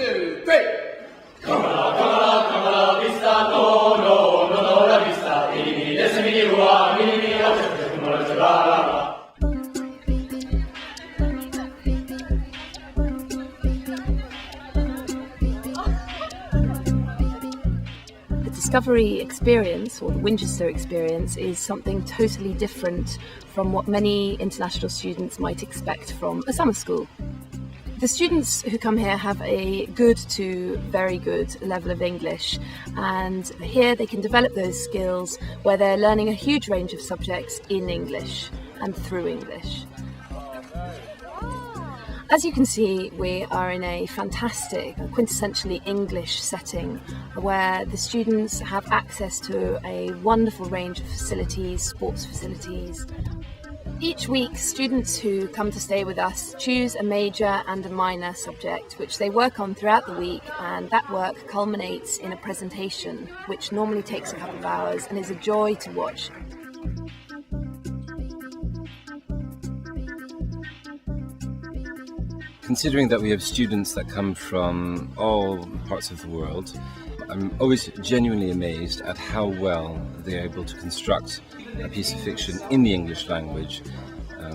2, 3. Come la vista, no, la vista, mini, mini, The Discovery experience, or the Winchester experience, is something totally different from what many international students might expect from a summer school. The students who come here have a good to very good level of English, and here they can develop those skills where they're learning a huge range of subjects in English and through English. As you can see, we are in a fantastic, quintessentially English setting where the students have access to a wonderful range of facilities, sports facilities. Each week, students who come to stay with us choose a major and a minor subject, which they work on throughout the week, and that work culminates in a presentation, which normally takes a couple of hours and is a joy to watch. Considering that we have students that come from all parts of the world, I'm always genuinely amazed at how well they're able to construct a piece of fiction in the English language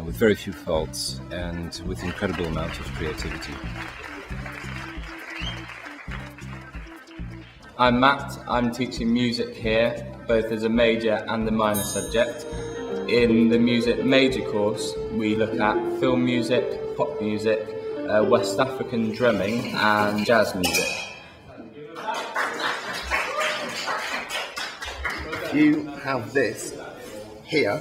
with very few faults and with incredible amount of creativity. I'm Matt. I'm teaching music here, both as a major and a minor subject. In the music major course, we look at film music, pop music, West African drumming and jazz music. If you have this here,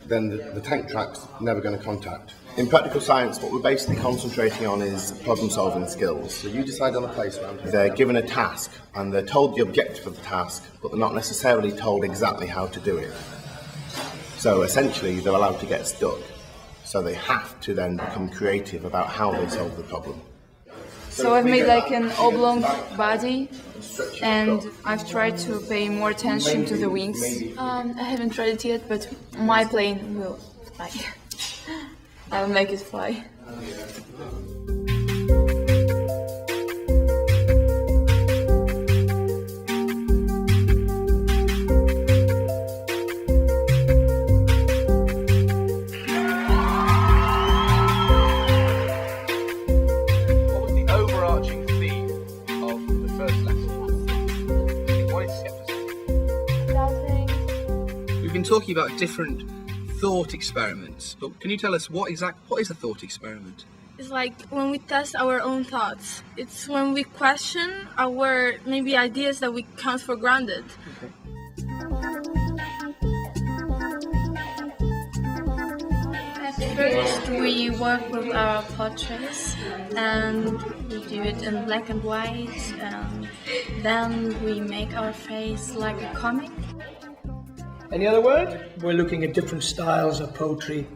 then the tank track's never going to contact. In practical science, what we're basically concentrating on is problem-solving skills. So you decide on a place around here. They're given a task, and they're told the objective of the task, but they're not necessarily told exactly how to do it. So essentially, they're allowed to get stuck. So they have to then become creative about how they solve the problem. So I've made like an oblong body, and I've tried to pay more attention to the wings. I haven't tried it yet, but my plane will fly. I'll make it fly. We've been talking about different thought experiments, but can you tell us what is a thought experiment? It's like when we test our own thoughts. It's when we question our maybe ideas that we count for granted. Okay. First, we work with our portraits, and we do it in black and white, and then we make our face like a comic. Any other word? We're looking at different styles of poetry,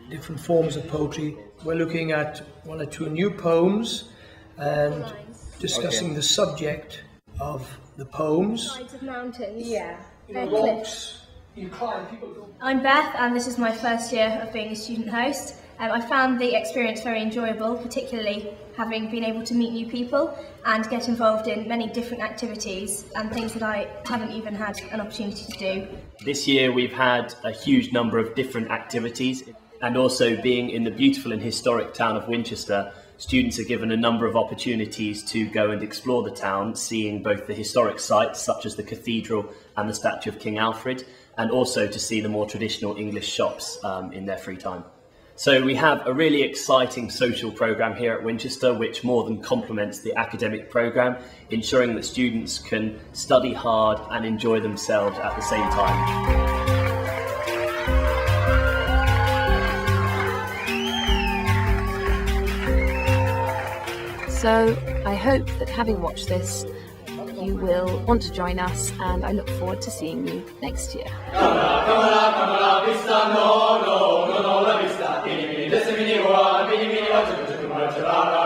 different forms of poetry. We're looking at one or two new poems and discussing the subject of the poems. Sides of mountains. Yeah. Cliffs. You climb, people go. I'm Beth, and this is my first year of being a student host. I found the experience very enjoyable, particularly having been able to meet new people and get involved in many different activities and things that I haven't even had an opportunity to do. This year we've had a huge number of different activities, and also being in the beautiful and historic town of Winchester, students are given a number of opportunities to go and explore the town, seeing both the historic sites such as the cathedral and the statue of King Alfred, and also to see the more traditional English shops in their free time. So we have a really exciting social programme here at Winchester, which more than complements the academic programme, ensuring that students can study hard and enjoy themselves at the same time. So I hope that having watched this, you will want to join us, and I look forward to seeing you next year. Vista, no, la vista,